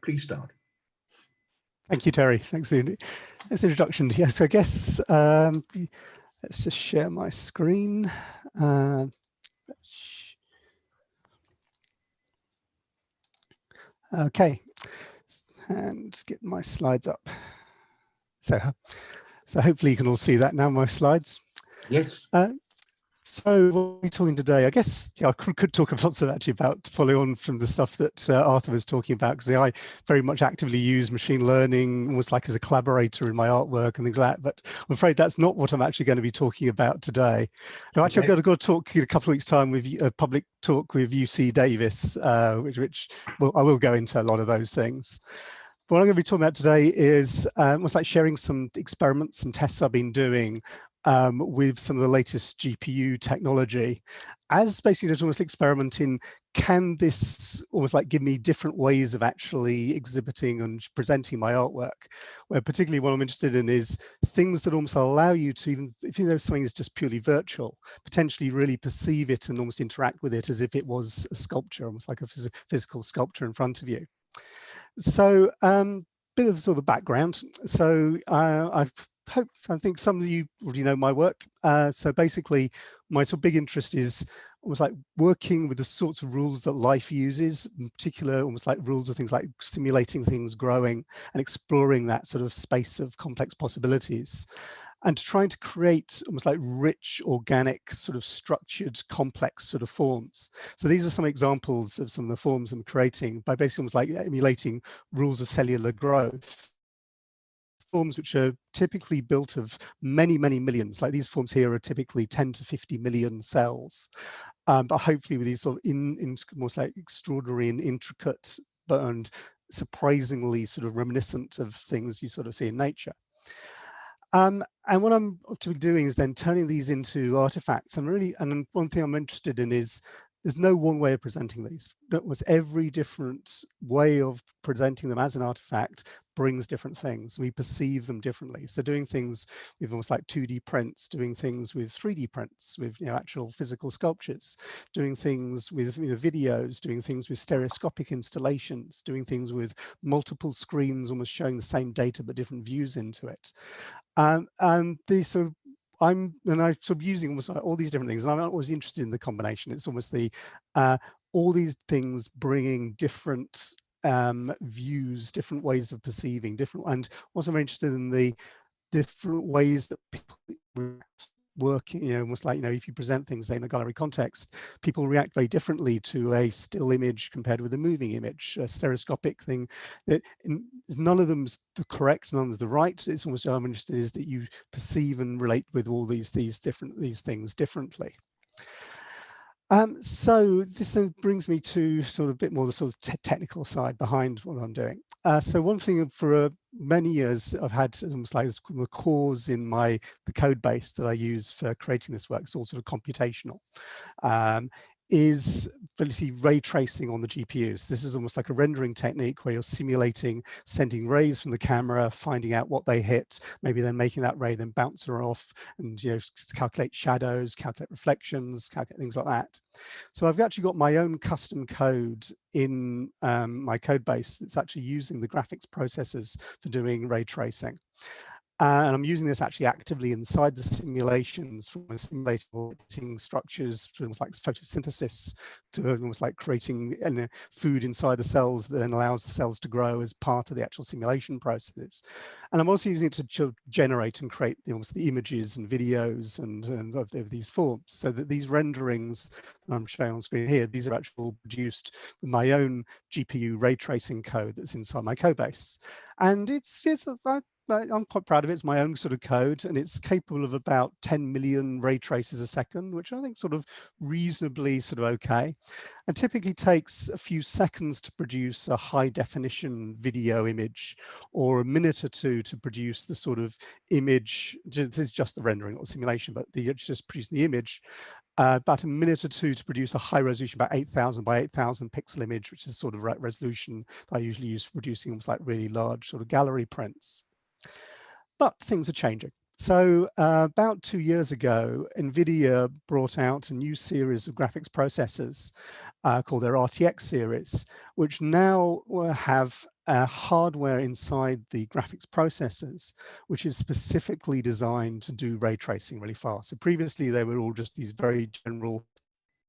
Please start. Thank you, Terry. Thanks for the introduction. Yes, I guess let's just share my screen. Okay, and get my slides up. So hopefully you can all see that now, my slides. Yes. So what we're talking today, I guess I could talk lots of actually about follow on from the stuff that Arthur was talking about, because I very much actively use machine learning almost like as a collaborator in my artwork and things like that. But I'm afraid that's not what I'm actually going to be talking about today. No, actually, okay. I've got to talk in a couple of weeks' time with a public talk with UC Davis, which I will go into a lot of those things. What I'm going to be talking about today is almost like sharing some experiments, some tests I've been doing with some of the latest GPU technology, as basically just almost experimenting, can this almost like give me different ways of actually exhibiting and presenting my artwork, where particularly what I'm interested in is things that almost allow you to, even if you know something is just purely virtual, potentially really perceive it and almost interact with it as if it was a sculpture, almost like a physical sculpture in front of you. So bit of sort of background. So I think some of you already know my work. So basically, my sort of big interest is almost like working with the sorts of rules that life uses, in particular, almost like rules of things like simulating things growing and exploring that sort of space of complex possibilities, and trying to create almost like rich, organic, sort of structured, complex sort of forms. So these are some examples of some of the forms I'm creating by basically almost like emulating rules of cellular growth. Forms which are typically built of many, many millions, like these forms here are typically 10 to 50 million cells. But hopefully with these sort of most like extraordinary and intricate, and surprisingly sort of reminiscent of things you sort of see in nature. And what I'm to be doing is then turning these into artifacts. And one thing I'm interested in is there's no one way of presenting these. Every different way of presenting them as an artifact brings different things. We perceive them differently. So doing things with almost like 2D prints, doing things with 3D prints, with actual physical sculptures, doing things with videos, doing things with stereoscopic installations, doing things with multiple screens almost showing the same data but different views into it. And these sort of I'm sort of using almost like all these different things, and I'm always interested in the combination. It's almost the all these things bringing different views, different ways of perceiving, different, and also very interested in the different ways that people react. Working, almost like, if you present things in a gallery context, people react very differently to a still image compared with a moving image, a stereoscopic thing. That none of them's the correct, none of the right. It's almost what I'm interested in is that you perceive and relate with all these things differently. So this then brings me to sort of a bit more the sort of technical side behind what I'm doing. So one thing for many years I've had almost like the cores in the code base that I use for creating this work. It's all sort of computational. Is ability ray tracing on the GPUs. This is almost like a rendering technique where you're simulating sending rays from the camera, finding out what they hit, maybe then making that ray then bounce off, and calculate shadows, calculate reflections, calculate things like that. So I've actually got my own custom code in my code base that's actually using the graphics processors for doing ray tracing. And I'm using this actually actively inside the simulations, from simulating structures to almost like photosynthesis to almost like creating food inside the cells that then allows the cells to grow as part of the actual simulation processes. And I'm also using it to generate and create almost the images and videos and of these forms, so that these renderings that I'm showing on screen here, these are actually produced with my own GPU ray tracing code that's inside my code base. And I'm quite proud of it. It's my own sort of code, and it's capable of about 10 million ray traces a second, which I think sort of reasonably sort of okay, and typically takes a few seconds to produce a high definition video image, or a minute or two to produce the sort of image. This is just the rendering or simulation, but just producing the image. About a minute or two to produce a high resolution, about 8,000 by 8,000 pixel image, which is sort of resolution that I usually use for producing almost like really large sort of gallery prints. But things are changing. So about 2 years ago, NVIDIA brought out a new series of graphics processors called their RTX series, which now have hardware inside the graphics processors, which is specifically designed to do ray tracing really fast. So previously, they were all just these very general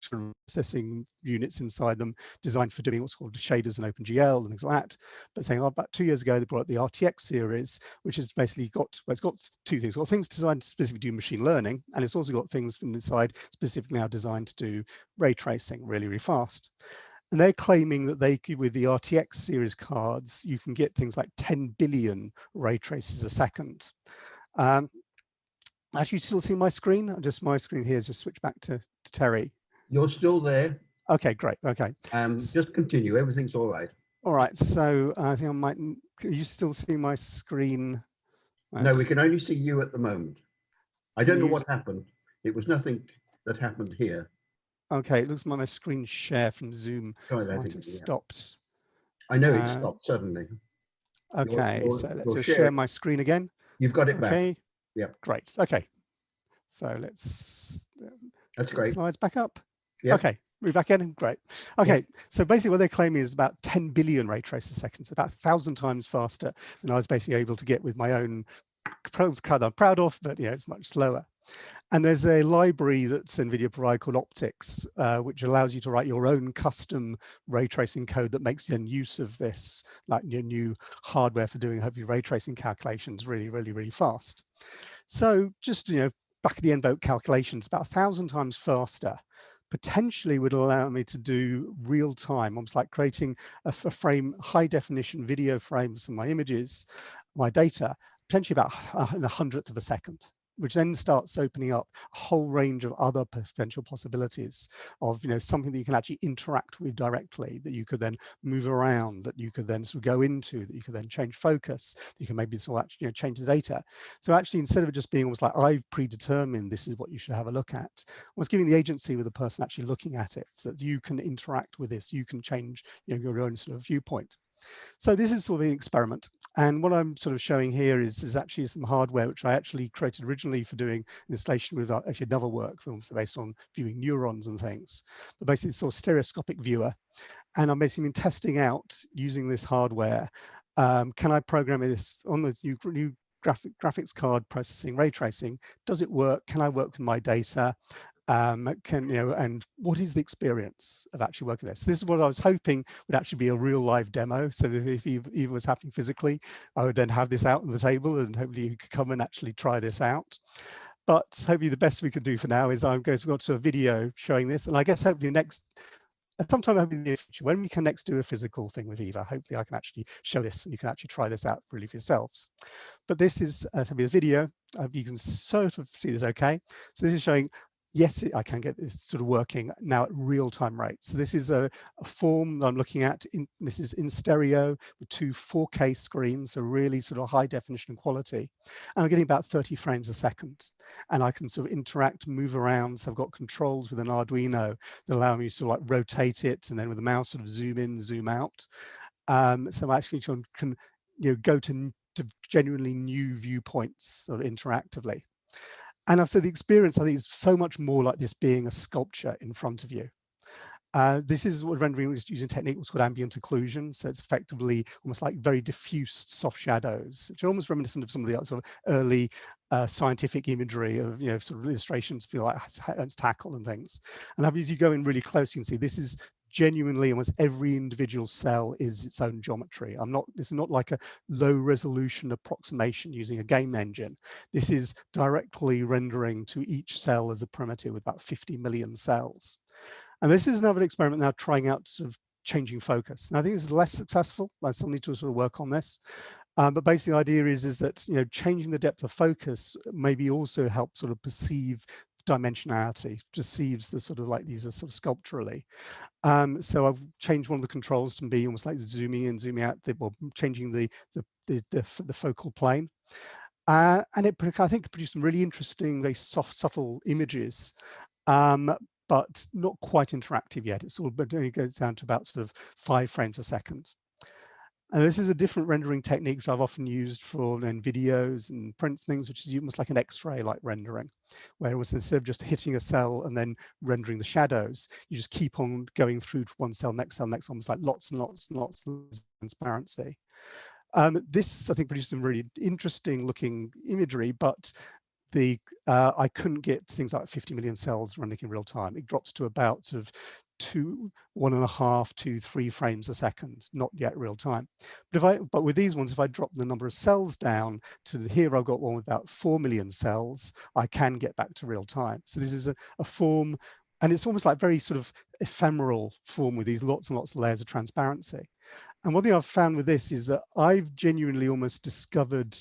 sort of processing units inside them designed for doing what's called shaders and OpenGL and things like that. But saying, oh, about 2 years ago, they brought out the RTX series, which has basically got, well, it's got two things. It's got things designed to specifically do machine learning, and it's also got things from inside specifically now designed to do ray tracing really, really fast. And they're claiming that they could, with the RTX series cards, you can get things like 10 billion ray traces a second. Actually, you still see my screen? Just my screen here is just switch back to Terry. You're still there. Okay, great. Okay. Just continue. Everything's all right. All right. So I think I might. Can you still see my screen? Right. No, we can only see you at the moment. I don't know what happened. It was nothing that happened here. Okay, it looks like my screen share from Zoom might have stopped. I know it stopped suddenly. Okay, so let's just share my screen again. You've got it back. Okay. Yeah. Great. Okay. So let's. That's great. Slides back up. Yeah. Okay. We're back in. Great. Okay. Yep. So basically, what they're claiming is about 10 billion ray traces a second, so about 1,000 times faster than I was basically able to get with my own card I'm proud of, but yeah, it's much slower. And there's a library that's NVIDIA provide called Optics, which allows you to write your own custom ray tracing code that makes then use of this, like your new hardware for doing hopefully ray tracing calculations really, really, really fast. So just, back of the envelope calculations, about 1,000 times faster, potentially would allow me to do real time, almost like creating a frame, high definition video frames of my images, my data, potentially about in a hundredth of a second, which then starts opening up a whole range of other potential possibilities of, something that you can actually interact with directly, that you could then move around, that you could then sort of go into, that you could then change focus, you can maybe sort of actually change the data. So actually, instead of it just being almost like I've predetermined this is what you should have a look at, I was giving the agency with the person actually looking at it, so that you can interact with this, you can change your own sort of viewpoint. So this is sort of an experiment. And what I'm sort of showing here is actually some hardware, which I actually created originally for doing installation with actually another work films based on viewing neurons and things. But basically it's sort of stereoscopic viewer. And I'm basically been testing out using this hardware. Can I program this on the new graphics card processing ray tracing? Does it work? Can I work with my data? And what is the experience of actually working with this? This is what I was hoping would actually be a real live demo, so that if it was happening physically, I would then have this out on the table and hopefully you could come and actually try this out. But hopefully the best we could do for now is I'm going to go to a video showing this, and I guess hopefully sometime in the near future, when we can next do a physical thing with Eva, hopefully I can actually show this and you can actually try this out really for yourselves. But this is to be a video. You can sort of see this okay. So this is showing, yes, I can get this sort of working now at real-time rates. So this is a form that I'm looking at. This is in stereo with two 4K screens, so really sort of high definition quality. And I'm getting about 30 frames a second. And I can sort of interact, move around. So I've got controls with an Arduino that allow me to sort of like rotate it, and then with the mouse sort of zoom in, zoom out. So I actually can go to genuinely new viewpoints sort of interactively. And I've said the experience, I think, is so much more like this being a sculpture in front of you. This is what rendering is using a technique what's called ambient occlusion. So it's effectively almost like very diffuse soft shadows, which are almost reminiscent of some of the sort of early scientific imagery of, sort of illustrations, feel like Ernst Haeckel and things. And as you go in really close, you can see this is genuinely almost every individual cell is its own geometry. This is not like a low resolution approximation using a game engine. This is directly rendering to each cell as a primitive with about 50 million cells. And this is another experiment now trying out sort of changing focus. And I think this is less successful. I still need to sort of work on this. But basically the idea is that, changing the depth of focus maybe also helps sort of perceive dimensionality, perceives the sort of like these are sort of sculpturally. So I've changed one of the controls to be almost like zooming in, zooming out, changing the focal plane. And it, I think, produced some really interesting, very soft, subtle images, but not quite interactive yet. It's all, but it only goes down to about sort of 5 frames a second. And this is a different rendering technique which I've often used for videos and prints things, which is almost like an X-ray like rendering, where it was instead of just hitting a cell and then rendering the shadows, you just keep on going through to one cell, next, almost like lots and lots and lots of transparency. This, I think, produced some really interesting looking imagery, but I couldn't get things like 50 million cells running in real time. It drops to about sort of 1.5 to 3 frames a second, not yet real time. But with these ones, if I drop the number of cells down to here, I've got one with about 4 million cells, I can get back to real time. So this is a form, and it's almost like very sort of ephemeral form with these lots and lots of layers of transparency. And one thing I've found with this is that I've genuinely almost discovered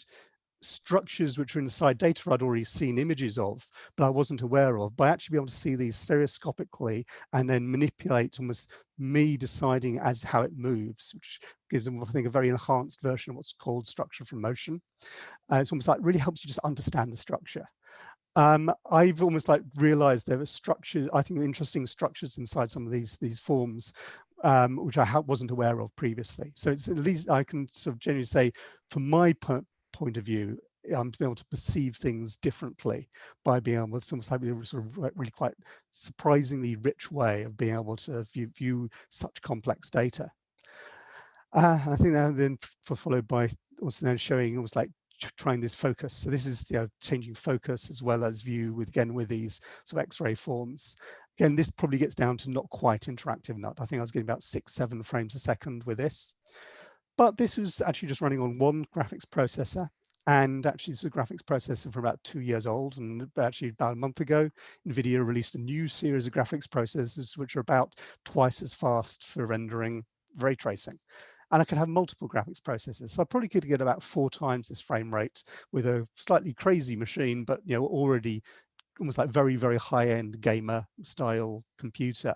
structures which are inside data I'd already seen images of, but I wasn't aware of, by actually being able to see these stereoscopically and then manipulate almost me deciding as how it moves, which gives them, I think, a very enhanced version of what's called structure from motion. It's almost like really helps you just understand the structure. I've almost like realized there are structures, I think interesting structures inside some of these forms, which I wasn't aware of previously. So it's at least I can sort of generally say, from my point of view, I'm to be able to perceive things differently by being able to almost have a sort of really quite surprisingly rich way of being able to view such complex data. I think that then followed by also then showing almost like trying this focus. So this is changing focus as well as view with, again, with these sort of X-ray forms. Again, this probably gets down to not quite interactive enough. I think I was getting about 6-7 frames a second with this. But this was actually just running on one graphics processor. And actually, it's a graphics processor for about 2 years old. And actually, about a month ago, NVIDIA released a new series of graphics processors, which are about twice as fast for rendering ray tracing. And I could have multiple graphics processors. So I probably could get about 4 times this frame rate with a slightly crazy machine, but already almost like very, very high-end gamer style computer.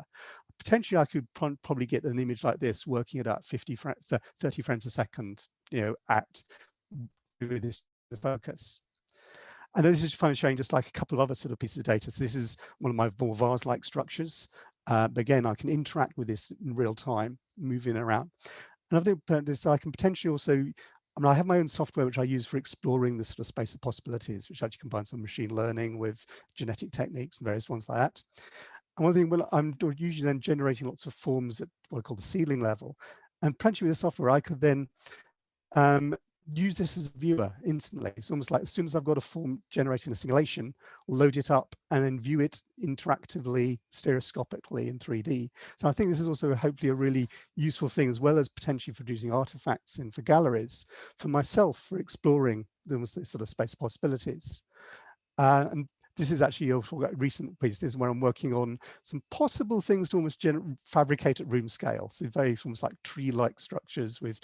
Potentially I could probably get an image like this working at about 30 frames a second, at with this focus. And then this is showing just like a couple of other sort of pieces of data. So this is one of my more vase-like structures. But again, I can interact with this in real time, moving around. And I think this, I can potentially also, I have my own software which I use for exploring this sort of space of possibilities, which actually combines some machine learning with genetic techniques and various ones like that. And one thing, well, I'm usually then generating lots of forms at what I call the ceiling level. And potentially with the software, I could then use this as a viewer instantly. It's almost like as soon as I've got a form generating a simulation, load it up and then view it interactively, stereoscopically in 3D. So I think this is also hopefully a really useful thing, as well as potentially for producing artifacts and for galleries, for myself, for exploring this sort of space possibilities. And this is actually a recent piece. This is where I'm working on some possible things to almost fabricate at room scale. So very almost like tree-like structures with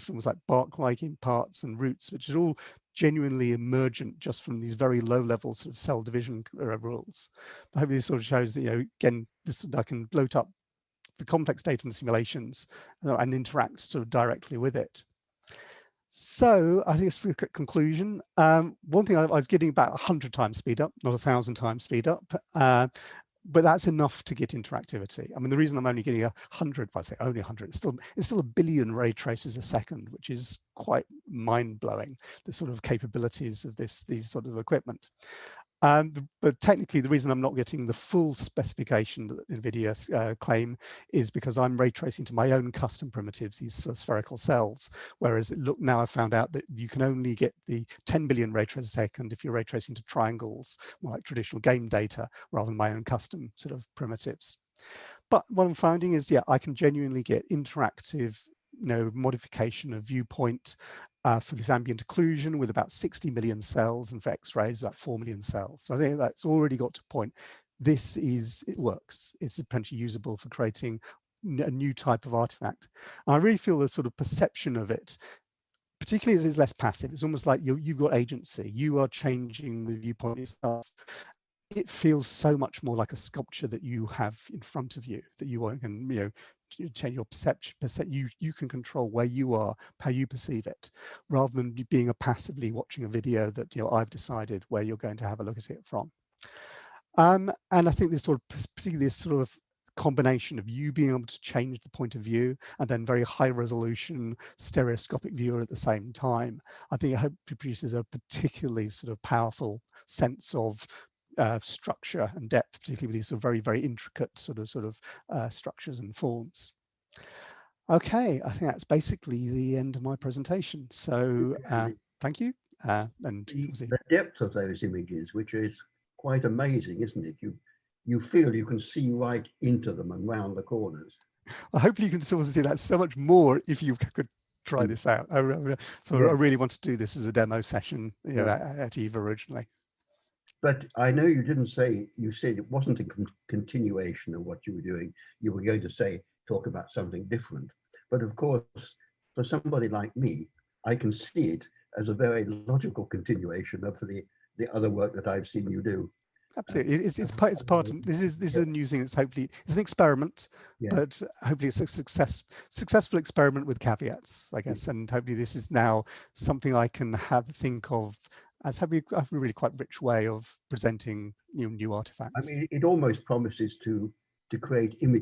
almost like bark-like in parts and roots, which is all genuinely emergent just from these very low-level sort of cell division rules. I hope this sort of shows that, again, I can load up the complex data in the simulations and interact sort of directly with it. So I think it's a quick conclusion. One thing I was getting about 100 times speed up, not 1,000 times speed up, but that's enough to get interactivity. I mean, the reason I'm only getting 100, if I say only 100, it's still a billion ray traces a second, which is quite mind-blowing, the sort of capabilities of these sort of equipment. But technically, the reason I'm not getting the full specification that NVIDIA claim is because I'm ray tracing to my own custom primitives, these spherical cells. Whereas now I've found out that you can only get the 10 billion ray traces a second if you're ray tracing to triangles, more like traditional game data, rather than my own custom sort of primitives. But what I'm finding is, I can genuinely get interactive, modification of viewpoint for this ambient occlusion with about 60 million cells, and for X-rays about 4 million cells. So I think that's already got to a point. It works. It's potentially usable for creating a new type of artifact. And I really feel the sort of perception of it, particularly as it's less passive. It's almost like you've got agency. You are changing the viewpoint yourself. It feels so much more like a sculpture that you have in front of you, that you can, change your perception. You can control where you are, how you perceive it, rather than being passively watching a video that I've decided where you're going to have a look at it from. And I think this particularly this sort of combination of you being able to change the point of view and then very high resolution stereoscopic viewer at the same time, I think it produces a particularly sort of powerful sense of structure and depth, particularly with these sort of very, very intricate sort of structures and forms. Okay, I think that's basically the end of my presentation. So thank you. And the depth of those images, which is quite amazing, isn't it? You feel you can see right into them and round the corners. Hopefully you can sort of see that so much more if you could try this out. So I really want to do this as a demo session, you know, at EVA originally. But I know you didn't say, you said it wasn't a continuation of what you were doing. You were going to talk about something different. But of course, for somebody like me, I can see it as a very logical continuation of the other work that I've seen you do. Absolutely, it's part of this is a new thing. That's hopefully it's an experiment, but hopefully it's a successful experiment with caveats, I guess. And hopefully this is now something I can think of as having a really quite rich way of presenting new artifacts. I mean, it almost promises to create images